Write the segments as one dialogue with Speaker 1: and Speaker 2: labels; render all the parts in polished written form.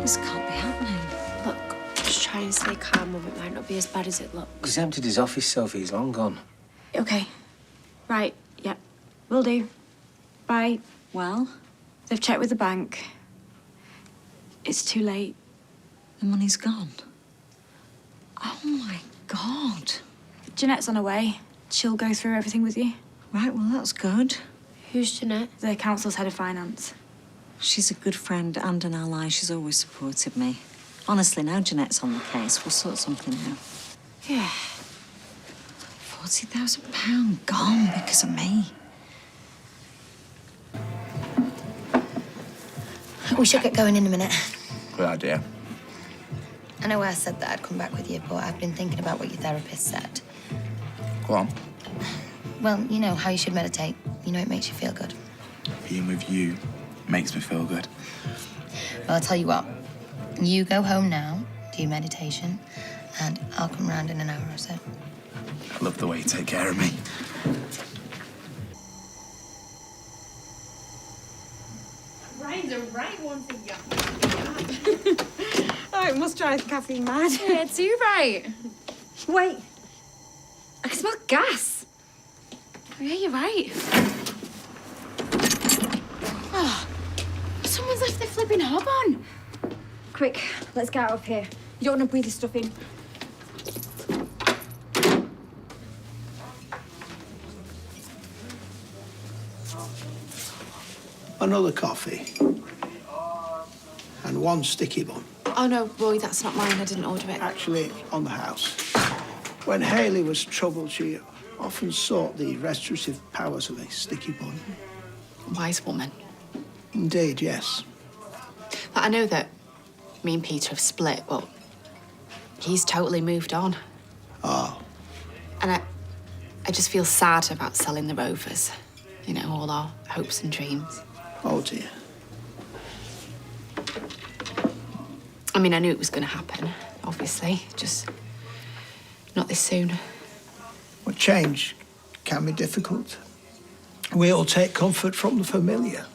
Speaker 1: This can't be happening.
Speaker 2: Look, just try and stay calm, Mum. It might not be as bad as it looks.
Speaker 3: He's emptied his office, Sophie. He's long gone.
Speaker 2: Okay. Right, yeah. Will do. Bye.
Speaker 1: Well,
Speaker 2: They've checked with the bank. It's too late.
Speaker 1: the money's gone. Oh, my God.
Speaker 2: Jeanette's on her way. She'll go through everything with you.
Speaker 1: Right, well, that's good.
Speaker 2: Who's Jeanette? The council's head of finance.
Speaker 1: She's a good friend and an ally. She's always supported me. Honestly, now Jeanette's on the case, we'll sort something out.
Speaker 2: Yeah.
Speaker 1: £40,000 gone because of me.
Speaker 4: We should get going in a minute.
Speaker 3: Good idea.
Speaker 4: I know I said that I'd come back with you, but I've been thinking about what your therapist said.
Speaker 3: Go on.
Speaker 4: Well, you know how you should meditate. You know it makes you feel good.
Speaker 5: Being with you makes me feel good.
Speaker 4: Well, I'll tell you what. You go home now, do your meditation, and I'll come round in an hour or so.
Speaker 5: I love the way you take care of me.
Speaker 2: Ryan's a right one for you.
Speaker 1: Oh, it must drive caffeine mad.
Speaker 2: Yeah, too right.
Speaker 1: Wait.
Speaker 2: I can smell gas. Oh, yeah, you're right. Oh, someone's left their flipping hob on. Quick, let's get out of here. You don't want to breathe this stuff in.
Speaker 6: Another coffee. And one sticky bun.
Speaker 2: Oh, no, Roy, that's not mine. I didn't order it.
Speaker 6: Actually, on the house. When Hayley was troubled, she often sought the restorative powers of a sticky bun.
Speaker 7: Wise woman.
Speaker 6: Indeed, yes.
Speaker 7: But I know that me and Peter have split. Well, he's totally moved on.
Speaker 6: Oh,
Speaker 7: And I just feel sad about selling the Rovers. You know, all our hopes and dreams.
Speaker 6: oh dear.
Speaker 7: I mean, I knew it was going to happen, obviously. Just not this soon.
Speaker 6: Well, change can be difficult. We all take comfort from the familiar.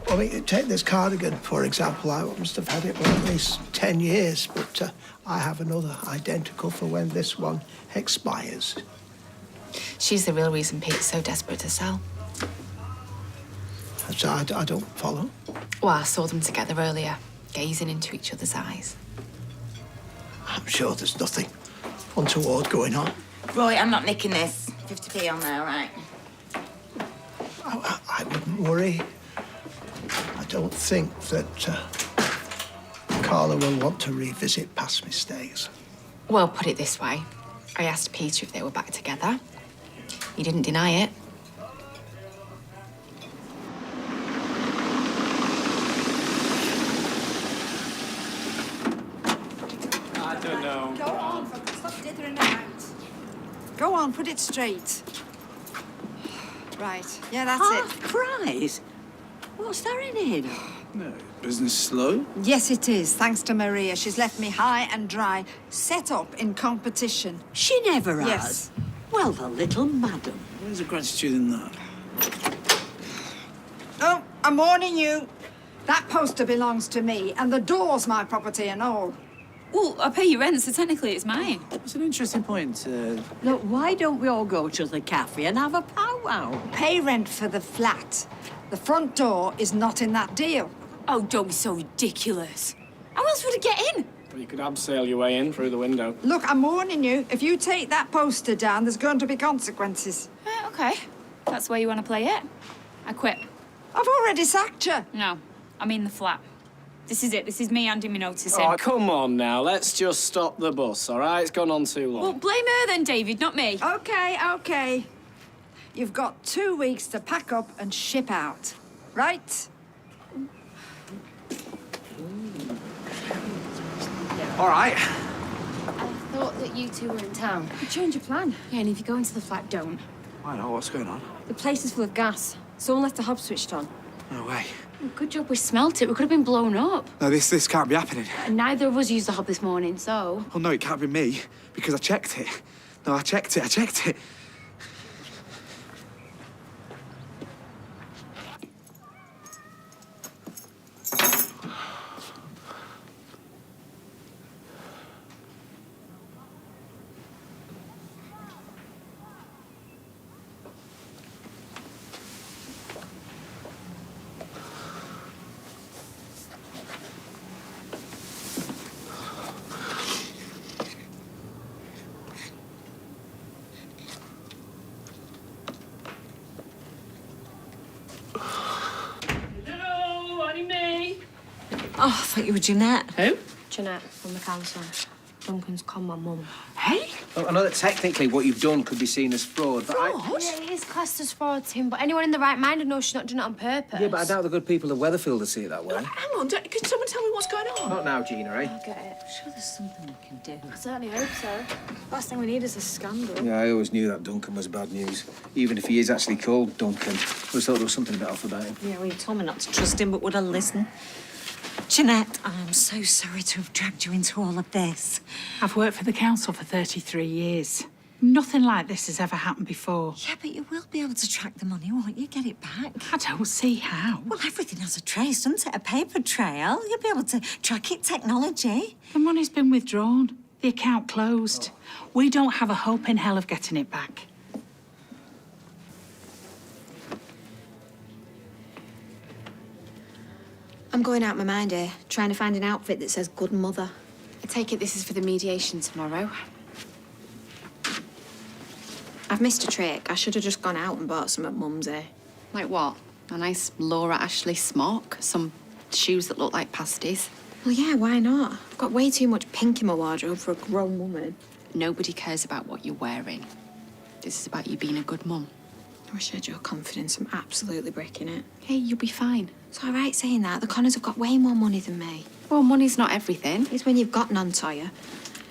Speaker 6: I mean, take this cardigan, for example. I must have had it for at least 10 years, but I have another identical for when this one expires.
Speaker 7: She's the real reason Pete's so desperate to sell.
Speaker 6: So I don't follow.
Speaker 7: Well, I saw them together earlier, gazing into each other's eyes.
Speaker 6: I'm sure there's nothing untoward going on.
Speaker 8: Roy, I'm not nicking this. 50p on there, right?
Speaker 6: I wouldn't worry. I don't think that Carla will want to revisit past mistakes.
Speaker 7: Well, put it this way. I asked Peter if they were back together. He didn't deny it.
Speaker 3: I don't know.
Speaker 9: Go on, stop dithering about. Go on, put it straight. Right, yeah, that's
Speaker 8: Half price? What's there in it?
Speaker 5: No, business slow.
Speaker 9: it. Yes, it is, thanks to Maria. She's left me high and dry, set up in competition.
Speaker 8: She never has.
Speaker 9: Yes.
Speaker 8: Well, the little madam.
Speaker 5: Where's the gratitude in that?
Speaker 9: Oh, I'm warning you. That poster belongs to me, and the door's my property and all.
Speaker 10: Well, I pay you rent, so technically it's mine.
Speaker 5: That's an interesting point.
Speaker 8: Look, why don't we all go to the cafe and have a powwow?
Speaker 9: Pay rent for the flat. The front door is not in that deal.
Speaker 10: Oh, don't be so ridiculous. How else would I get in?
Speaker 3: Well, you could abseil your way in through the window.
Speaker 9: Look, I'm warning you. If you take that poster down, there's going to be consequences.
Speaker 10: Okay. That's the way you want to play it. I quit.
Speaker 9: I've already sacked you.
Speaker 10: No, I mean the flat. This is it. This is me handing me notice in.
Speaker 3: Oh, come on now. Let's just stop the bus, all right? It's gone on too long.
Speaker 10: Well, blame her then, David, not me.
Speaker 9: Okay. You've got 2 weeks to pack up and ship out, right?
Speaker 5: All right.
Speaker 2: I thought that you two were in town.
Speaker 11: Change your plan.
Speaker 2: Yeah, and if you go into the flat, don't.
Speaker 5: I know what's going on.
Speaker 11: The place is full of gas. Someone left the hob switched on.
Speaker 5: No way.
Speaker 2: Well, good job we smelt it. We could have been blown up.
Speaker 5: No, this can't be happening.
Speaker 2: And neither of us used the hob this morning, so...
Speaker 5: Oh, no, it can't be me, because I checked it. No, I checked it.
Speaker 8: Hello, only me.
Speaker 1: Oh, I thought you were Jeanette.
Speaker 8: Who?
Speaker 11: Jeanette from the council. Duncan's con my mum.
Speaker 8: Hey?
Speaker 12: Well, I know that technically what you've done could be seen as fraud, but
Speaker 8: Fraud?
Speaker 11: Yeah, it is classed as fraud, Tim, but anyone in the right mind would know she's not doing it on purpose.
Speaker 12: Yeah, but I doubt the good people of Weatherfield will see it that way.
Speaker 8: Hang on, can someone tell me what's going on?
Speaker 12: Not now, Gina, eh?
Speaker 11: I get it.
Speaker 1: I'm sure there's something we can do.
Speaker 11: I certainly hope so. Last thing we need is a scandal.
Speaker 12: Yeah, I always knew that Duncan was bad news. Even if he is actually called Duncan. I always thought there was something a bit off about him.
Speaker 1: Yeah, well, you told me not to trust him, but would I listen? Jeanette, I'm so sorry to have dragged you into all of this.
Speaker 8: I've worked for the council for 33 years. Nothing like this has ever happened before.
Speaker 1: Yeah, but you will be able to track the money, won't you? Get it back.
Speaker 8: I don't see how.
Speaker 1: Well, everything has a trace, doesn't it? A paper trail. You'll be able to track it, technology.
Speaker 8: The money's been withdrawn. The account closed. We don't have a hope in hell of getting it back.
Speaker 2: I'm going out my mind here, trying to find an outfit that says good mother.
Speaker 7: I take it this is for the mediation tomorrow.
Speaker 2: I've missed a trick. I should have just gone out and bought some at Mum's here.
Speaker 7: Like what? A nice Laura Ashley smock? Some shoes that look like pasties?
Speaker 2: Well, yeah, why not? I've got way too much pink in my wardrobe for a grown woman.
Speaker 7: Nobody cares about what you're wearing. This is about you being a good mum.
Speaker 2: I wish I had your confidence. I'm absolutely breaking it.
Speaker 7: Hey, you'll be fine.
Speaker 2: It's all right saying that. The Connors have got way more money than me.
Speaker 7: Well, money's not everything.
Speaker 2: It's when you've got none, Toya.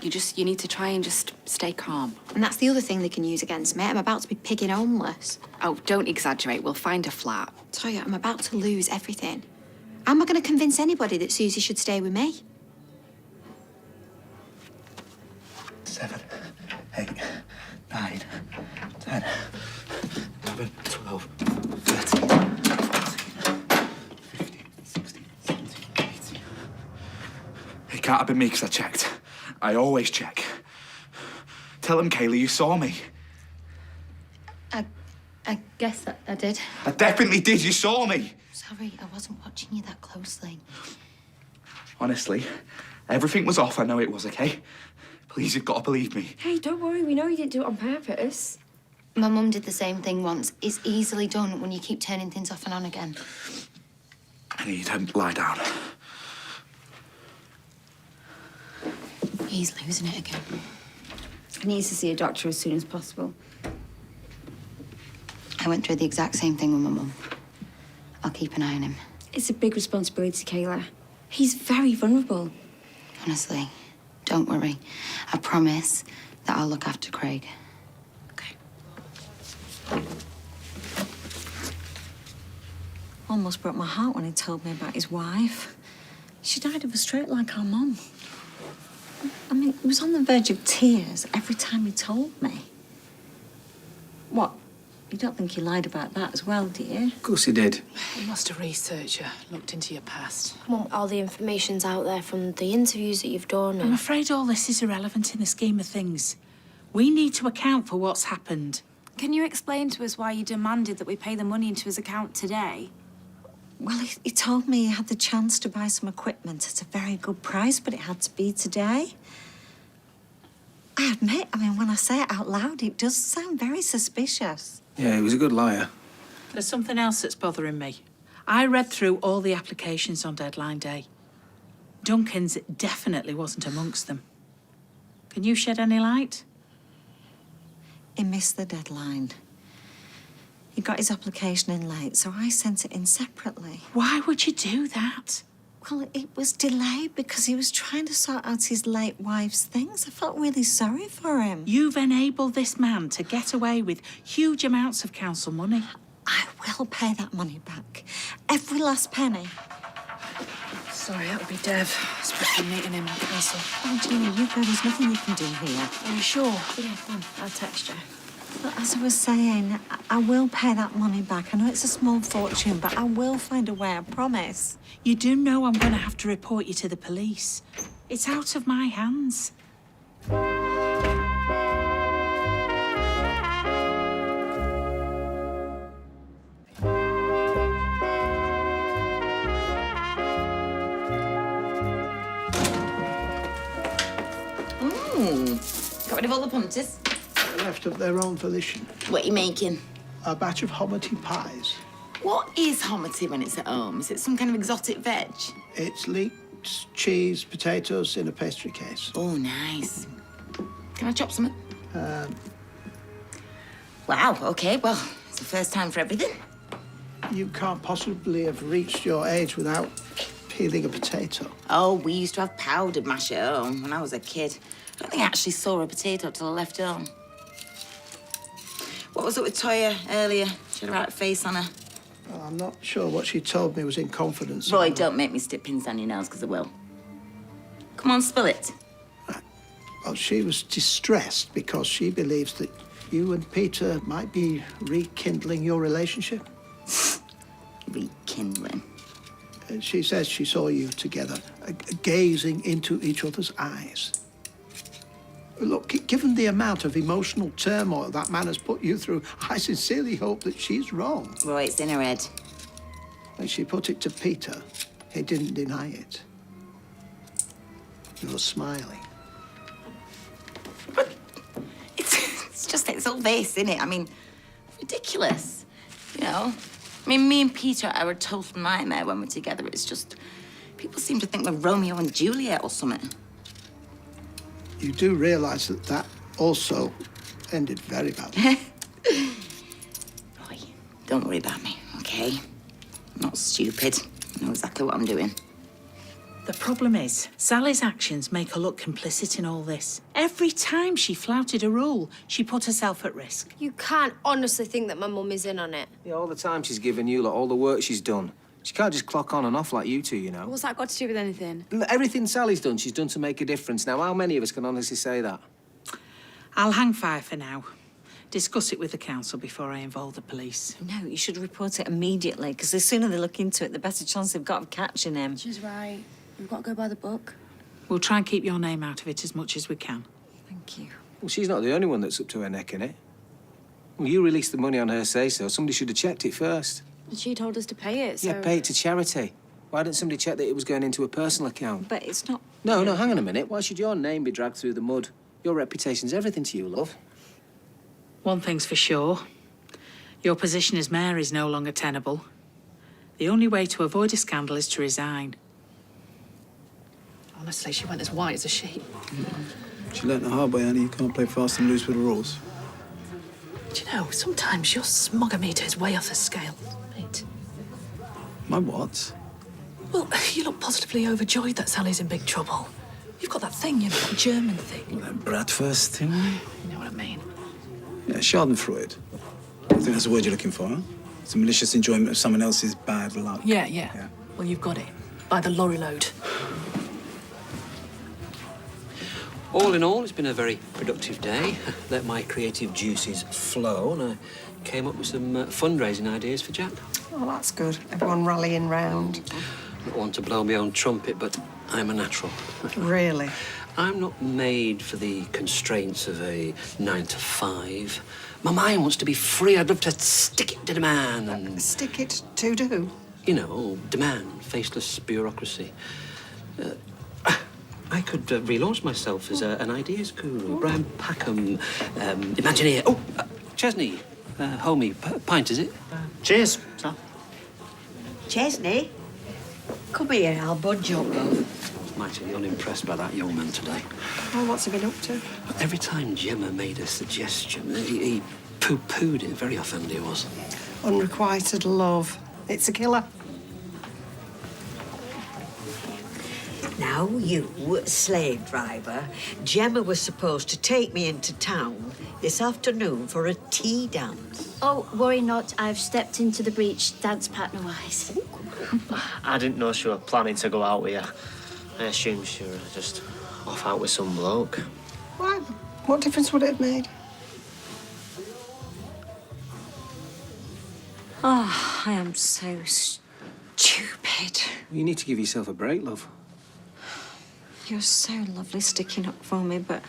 Speaker 7: You need to try and just stay calm.
Speaker 2: And that's the other thing they can use against me. I'm about to be pigging homeless.
Speaker 7: Oh, don't exaggerate. We'll find a flat.
Speaker 2: Toya, I'm about to lose everything. How am I going to convince anybody that Susie should stay with me?
Speaker 5: 7, 8, 9, 10, 11, 12, 13, 14, 15, 16, 17, 18. It can't have been me because I checked. I always check. Tell him, Kaylee, you saw me.
Speaker 4: I guess that I did.
Speaker 5: I definitely did. You saw me.
Speaker 4: Sorry, I wasn't watching you that closely.
Speaker 5: Honestly, everything was off. I know it was, okay? Please, you've got to believe me.
Speaker 11: Hey, don't worry. We know you didn't do it on purpose.
Speaker 4: My mum did the same thing once. It's easily done when you keep turning things off and on again.
Speaker 5: I need to lie down.
Speaker 4: He's losing it again.
Speaker 11: He needs to see a doctor as soon as possible.
Speaker 4: I went through the exact same thing with my mum. I'll keep an eye on him.
Speaker 11: It's a big responsibility, Kayla. He's very vulnerable.
Speaker 4: Honestly, don't worry. I promise that I'll look after Craig.
Speaker 11: Okay.
Speaker 1: Almost broke my heart when he told me about his wife. She died of a stroke like our mum. I mean, he was on the verge of tears every time he told me. What? You don't think he lied about that as well, do you?
Speaker 12: Of course he did.
Speaker 8: You must have researched you, looked into your past.
Speaker 11: Mum, all the information's out there from the interviews that you've done.
Speaker 8: I'm afraid all this is irrelevant in the scheme of things. We need to account for what's happened.
Speaker 10: Can you explain to us why you demanded that we pay the money into his account today?
Speaker 1: Well, he told me he had the chance to buy some equipment at a very good price, but it had to be today. I admit, I mean, when I say it out loud, it does sound very suspicious.
Speaker 12: Yeah, he was a good liar.
Speaker 8: There's something else that's bothering me. I read through all the applications on deadline day. Duncan's definitely wasn't amongst them. Can you shed any light?
Speaker 1: He missed the deadline. He got his application in late, so I sent it in separately.
Speaker 8: Why would you do that?
Speaker 1: Well, it was delayed because he was trying to sort out his late wife's things. I felt really sorry for him.
Speaker 8: You've enabled this man to get away with huge amounts of council money.
Speaker 1: I will pay that money back. Every last penny.
Speaker 11: Sorry, that would be Dev. Supposed to be meeting him at the castle.
Speaker 1: Oh, Gina, you go. There's nothing you can do here.
Speaker 11: Are you sure? Yeah, come on. I'll text you.
Speaker 1: But as I was saying, I will pay that money back. I know it's a small fortune, but I will find a way, I promise.
Speaker 8: You do know I'm going to have to report you to the police. It's out of my hands.
Speaker 4: Got rid of all the punters.
Speaker 6: Left of their own volition.
Speaker 4: What are you making?
Speaker 6: A batch of Homerty pies.
Speaker 7: What is hominy when it's at home? Is it some kind of exotic veg?
Speaker 6: It's leeks, cheese, potatoes in a pastry case.
Speaker 7: Oh, nice. Can I chop some? Wow, OK, well, it's the first time for everything.
Speaker 6: You can't possibly have reached your age without peeling a potato.
Speaker 7: Oh, we used to have powdered mash at home when I was a kid. I don't think I actually saw a potato till I left home. What was it with Toya earlier? She had a right face on her.
Speaker 6: Well, I'm not sure what she told me was in confidence.
Speaker 7: Roy, don't make me stick pins down your nose, because I will. Come on, spill it.
Speaker 6: Well, she was distressed because she believes that you and Peter might be rekindling your relationship.
Speaker 7: Rekindling?
Speaker 6: And she says she saw you together, gazing into each other's eyes. Look, given the amount of emotional turmoil that man has put you through, I sincerely hope that she's wrong.
Speaker 7: Roy, it's in her head.
Speaker 6: When she put it to Peter, he didn't deny it. You're smiling.
Speaker 7: But it's all this, isn't it? I mean, ridiculous, you know? I mean, me and Peter are a total nightmare when we're together. It's just, people seem to think we're Romeo and Juliet or something.
Speaker 6: You do realise that that also ended very badly.
Speaker 7: Roy, don't worry about me, OK? I'm not stupid. I know exactly what I'm doing.
Speaker 8: The problem is, Sally's actions make her look complicit in all this. Every time she flouted a rule, she put herself at risk.
Speaker 13: You can't honestly think that my mum is in on it.
Speaker 12: Yeah, all the time she's given you, like, all the work she's done. She can't just clock on and off like you two, you know.
Speaker 11: What's that got to do with anything?
Speaker 12: Everything Sally's done, she's done to make a difference. Now, how many of us can honestly say that?
Speaker 8: I'll hang fire for now. Discuss it with the council before I involve the police.
Speaker 1: No, you should report it immediately, because the sooner they look into it, the better chance they've got of catching him.
Speaker 10: She's right. We've got to go by the book.
Speaker 8: We'll try and keep your name out of it as much as we can.
Speaker 1: Thank you.
Speaker 12: Well, she's not the only one that's up to her neck in it. Well, you released the money on her say-so. Somebody should have checked it first.
Speaker 10: And she told us to pay it, so...
Speaker 12: Yeah, pay it to charity. Why didn't somebody check that it was going into a personal account?
Speaker 1: But it's not...
Speaker 12: No, hang on a minute. Why should your name be dragged through the mud? Your reputation's everything to you, love.
Speaker 8: One thing's for sure. Your position as mayor is no longer tenable. The only way to avoid a scandal is to resign.
Speaker 11: Honestly, she went as white as a sheet.
Speaker 14: She learnt the hard way, Annie. You can't play fast and loose with the rules.
Speaker 11: Do you know, sometimes your smogger-meter is way off the scale, mate.
Speaker 14: My what?
Speaker 11: Well, you look positively overjoyed that Sally's in big trouble. You've got that thing, you know, that German thing.
Speaker 14: Well, that Bratwurst thing?
Speaker 11: You know what I mean?
Speaker 14: Yeah, Schadenfreude. I think that's the word you're looking for, huh? It's a malicious enjoyment of someone else's bad luck.
Speaker 11: Yeah. Well, you've got it. By the lorry load.
Speaker 15: All in all, it's been a very productive day. Let my creative juices flow, and I came up with some fundraising ideas for Jack.
Speaker 16: Oh, that's good. Everyone rallying round.
Speaker 15: I don't want to blow my own trumpet, but I'm a natural.
Speaker 16: Really?
Speaker 15: I'm not made for the constraints of a 9-to-5. My mind wants to be free. I'd love to stick it to the man and...
Speaker 16: Stick it to who?
Speaker 15: You know, demand, faceless bureaucracy. I could relaunch myself as an ideas guru. Brian Packham, Imagineer. Oh, Chesney, homie, pint, is it?
Speaker 17: Cheers, sir.
Speaker 18: Chesney, come here, I'll budge up, love.
Speaker 15: Mightily unimpressed by that young man today.
Speaker 16: Oh, what's he been up to?
Speaker 15: Every time Gemma made a suggestion, he poo-pooed it. Very offended he was.
Speaker 16: Unrequited love. It's a killer.
Speaker 18: Now, you, slave driver, Gemma was supposed to take me into town this afternoon for a tea dance.
Speaker 10: Oh, worry not. I've stepped into the breach dance partner-wise.
Speaker 17: I didn't know she were planning to go out with you. I assumed she were just off out with some bloke.
Speaker 16: Why? What difference would it have made?
Speaker 1: Oh, I am so stupid.
Speaker 12: You need to give yourself a break, love.
Speaker 1: You're so lovely sticking up for me, but,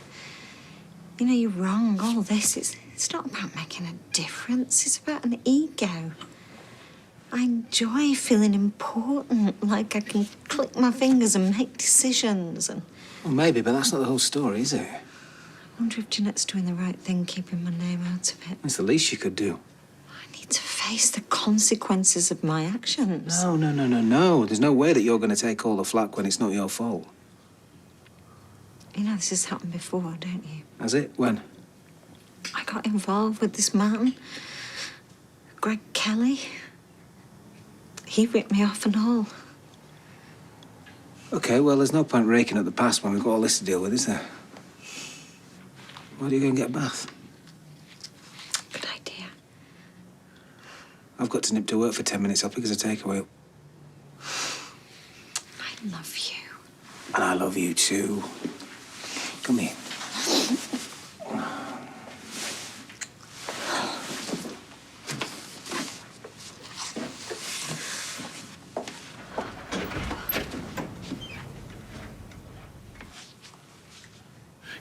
Speaker 1: you know, you're wrong. All this, it's not about making a difference. It's about an ego. I enjoy feeling important, like I can click my fingers and make decisions. And
Speaker 12: Well, maybe, but that's not the whole story, is it?
Speaker 1: I wonder if Jeanette's doing the right thing, keeping my name out of it.
Speaker 12: It's the least you could do.
Speaker 1: I need need to face the consequences of my actions.
Speaker 12: No. There's no way that you're going to take all the flak when it's not your fault.
Speaker 1: You know, this has happened before, don't you?
Speaker 12: Has it? When?
Speaker 1: I got involved with this man, Greg Kelly. He ripped me off and all.
Speaker 12: OK, well, there's no point raking at the past when we've got all this to deal with, is there? Why don't you go and get a bath?
Speaker 1: Good idea.
Speaker 12: I've got to nip to work for 10 minutes. I'll pick us a takeaway.
Speaker 1: I love you.
Speaker 12: And I love you too. Come here.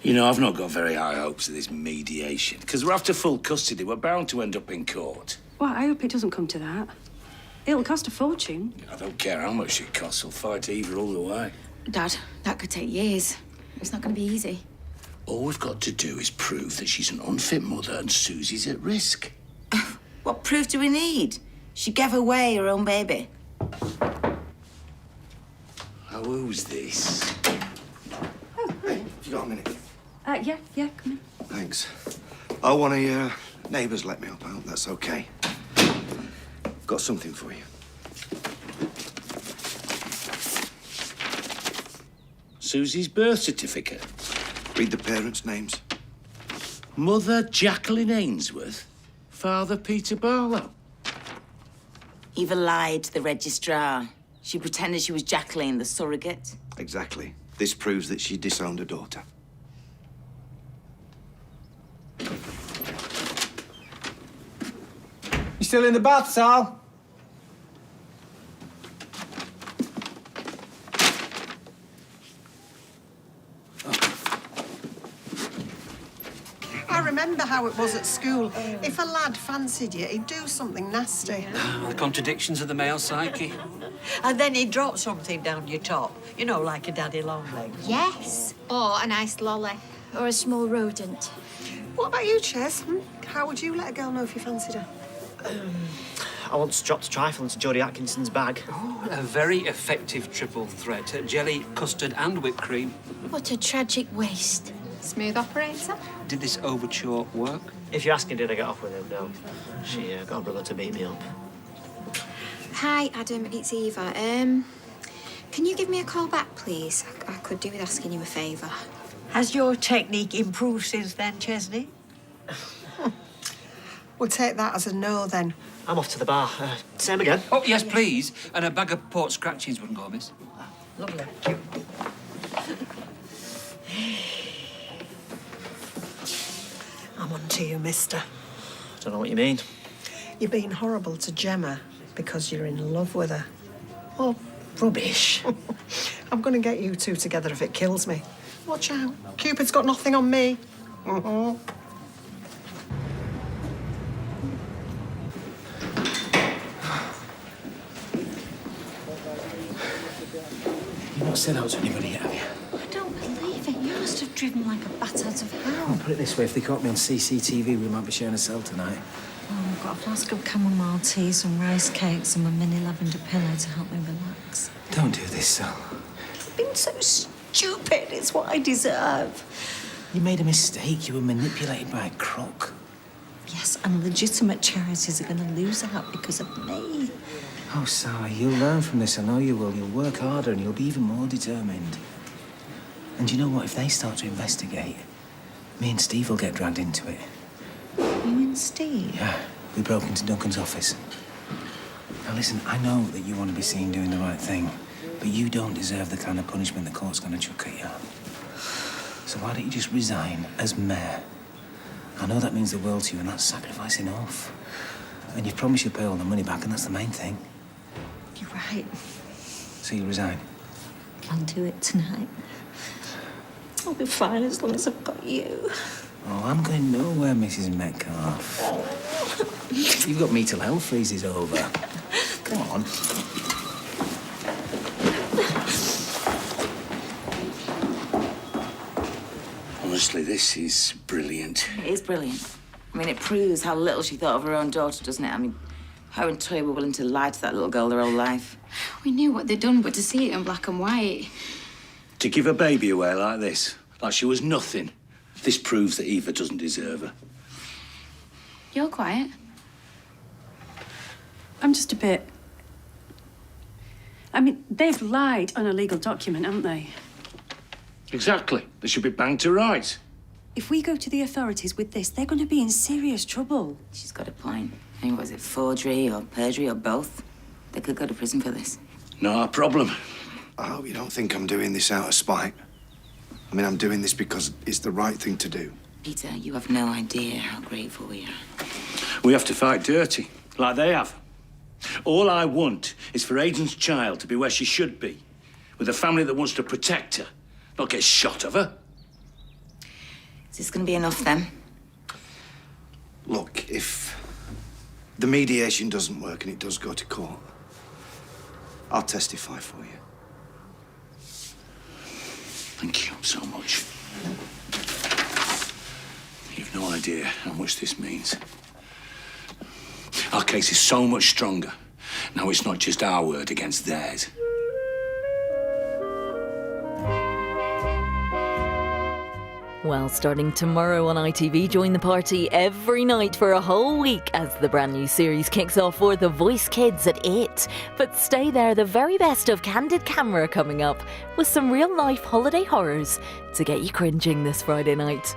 Speaker 19: You know, I've not got very high hopes of this mediation, because we're after full custody. We're bound to end up in court.
Speaker 20: Well, I hope it doesn't come to that. It'll cost a fortune.
Speaker 19: I don't care how much it costs. We'll fight either all the way.
Speaker 7: Dad, that could take years. It's not going to be easy.
Speaker 19: All we've got to do is prove that she's an unfit mother and Susie's at risk.
Speaker 7: What proof do we need? She gave away her own baby.
Speaker 19: Oh, who's this?
Speaker 20: Oh, hi.
Speaker 5: Have you got a minute?
Speaker 20: Yeah, come in.
Speaker 5: Thanks. Oh, one of your neighbours let me up out. That's okay. Got something for you.
Speaker 19: Susie's birth certificate.
Speaker 5: Read the parents' names.
Speaker 19: Mother Jacqueline Ainsworth, Father Peter Barlow.
Speaker 7: Eva lied to the registrar. She pretended she was Jacqueline, the surrogate.
Speaker 5: Exactly. This proves that she disowned her daughter.
Speaker 12: You still in the bath, Sal?
Speaker 16: I remember how it was at school. If a lad fancied you, he'd do something nasty.
Speaker 15: The contradictions of the male psyche.
Speaker 18: And then he'd drop something down your top. You know, like a daddy longlegs.
Speaker 2: Yes. Or a nice lolly. Or a small rodent.
Speaker 16: What about you, Ches? How would you let a girl know if you fancied her?
Speaker 17: I once dropped a trifle into Jodie Atkinson's bag.
Speaker 15: Oh, a very effective triple threat. Jelly, custard and whipped cream.
Speaker 2: What a tragic waste. Smooth operator?
Speaker 15: Did this overture work?
Speaker 17: If you're asking, did I get off with him? No. She got a brother to beat me up.
Speaker 2: Hi, Adam. It's Eva. Can you give me a call back, please? I could do with asking you a favour.
Speaker 18: Has your technique improved since then, Chesney?
Speaker 16: We'll take that as a no, then.
Speaker 17: I'm off to the bar. Same again.
Speaker 15: Oh, yes, please. And a bag of port scratchings wouldn't go, miss.
Speaker 18: Lovely.
Speaker 16: I'm on to you, mister.
Speaker 17: Don't know what you mean.
Speaker 16: You're being horrible to Gemma because you're in love with her.
Speaker 17: Oh, rubbish.
Speaker 16: I'm going to get you two together if it kills me. Watch out. Cupid's got nothing on me.
Speaker 12: You've not said out to anybody yet, have you?
Speaker 1: I don't believe it. You must have driven like a bat out of hell.
Speaker 12: Put it this way, if they caught me on CCTV, we might be sharing a cell tonight.
Speaker 1: Oh, I've got a flask of chamomile tea, some rice cakes, and my mini lavender pillow to help me relax.
Speaker 12: Don't do this, Sal.
Speaker 1: I've been so stupid. It's what I deserve.
Speaker 12: You made a mistake. You were manipulated by a crook.
Speaker 1: Yes, and legitimate charities are going to lose out because of me.
Speaker 12: Oh, Sal, you'll learn from this. I know you will. You'll work harder and you'll be even more determined. And you know what? If they start to investigate, me and Steve will get dragged into it.
Speaker 1: You and Steve?
Speaker 12: Yeah, we broke into Duncan's office. Now, listen, I know that you want to be seen doing the right thing, but you don't deserve the kind of punishment the court's going to chuck at you. So why don't you just resign as mayor? I know that means the world to you, and that's sacrifice enough. And you've promised you'll pay all the money back, and that's the main thing.
Speaker 1: You're right.
Speaker 12: So you resign?
Speaker 1: I'll do it tonight. I'll be fine as long as I've got you.
Speaker 12: Oh, I'm going nowhere, Mrs. Metcalf. You've got me till hell freezes over. Come on.
Speaker 19: Honestly, this is brilliant.
Speaker 7: It is brilliant. I mean, it proves how little she thought of her own daughter, doesn't it? I mean, Her and Toya were willing to lie to that little girl their whole life.
Speaker 2: We knew what they'd done, but to see it in black and white.
Speaker 19: To give a baby away like this, like she was nothing, this proves that Eva doesn't deserve her.
Speaker 2: You're quiet.
Speaker 20: I'm just a bit... I mean, they've lied on a legal document, haven't they?
Speaker 19: Exactly. They should be banged to rights.
Speaker 20: If we go to the authorities with this, they're going to be in serious trouble.
Speaker 7: She's got a point. I mean, was it forgery or perjury or both? They could go to prison for this.
Speaker 19: Not a problem.
Speaker 21: I hope you don't think I'm doing this out of spite. I mean, I'm doing this because it's the right thing to do.
Speaker 7: Peter, you have no idea how grateful we are.
Speaker 19: We have to fight dirty, like they have. All I want is for Aiden's child to be where she should be, with a family that wants to protect her, not get shot of her.
Speaker 7: Is this going to be enough, then?
Speaker 21: Look, if the mediation doesn't work and it does go to court, I'll testify for you.
Speaker 19: Thank you so much. You've no idea how much this means. Our case is so much stronger. Now it's not just our word against theirs.
Speaker 22: Well, starting tomorrow on ITV, join the party every night for a whole week as the brand new series kicks off for The Voice Kids at 8. But stay there, the very best of Candid Camera coming up with some real-life holiday horrors to get you cringing this Friday night.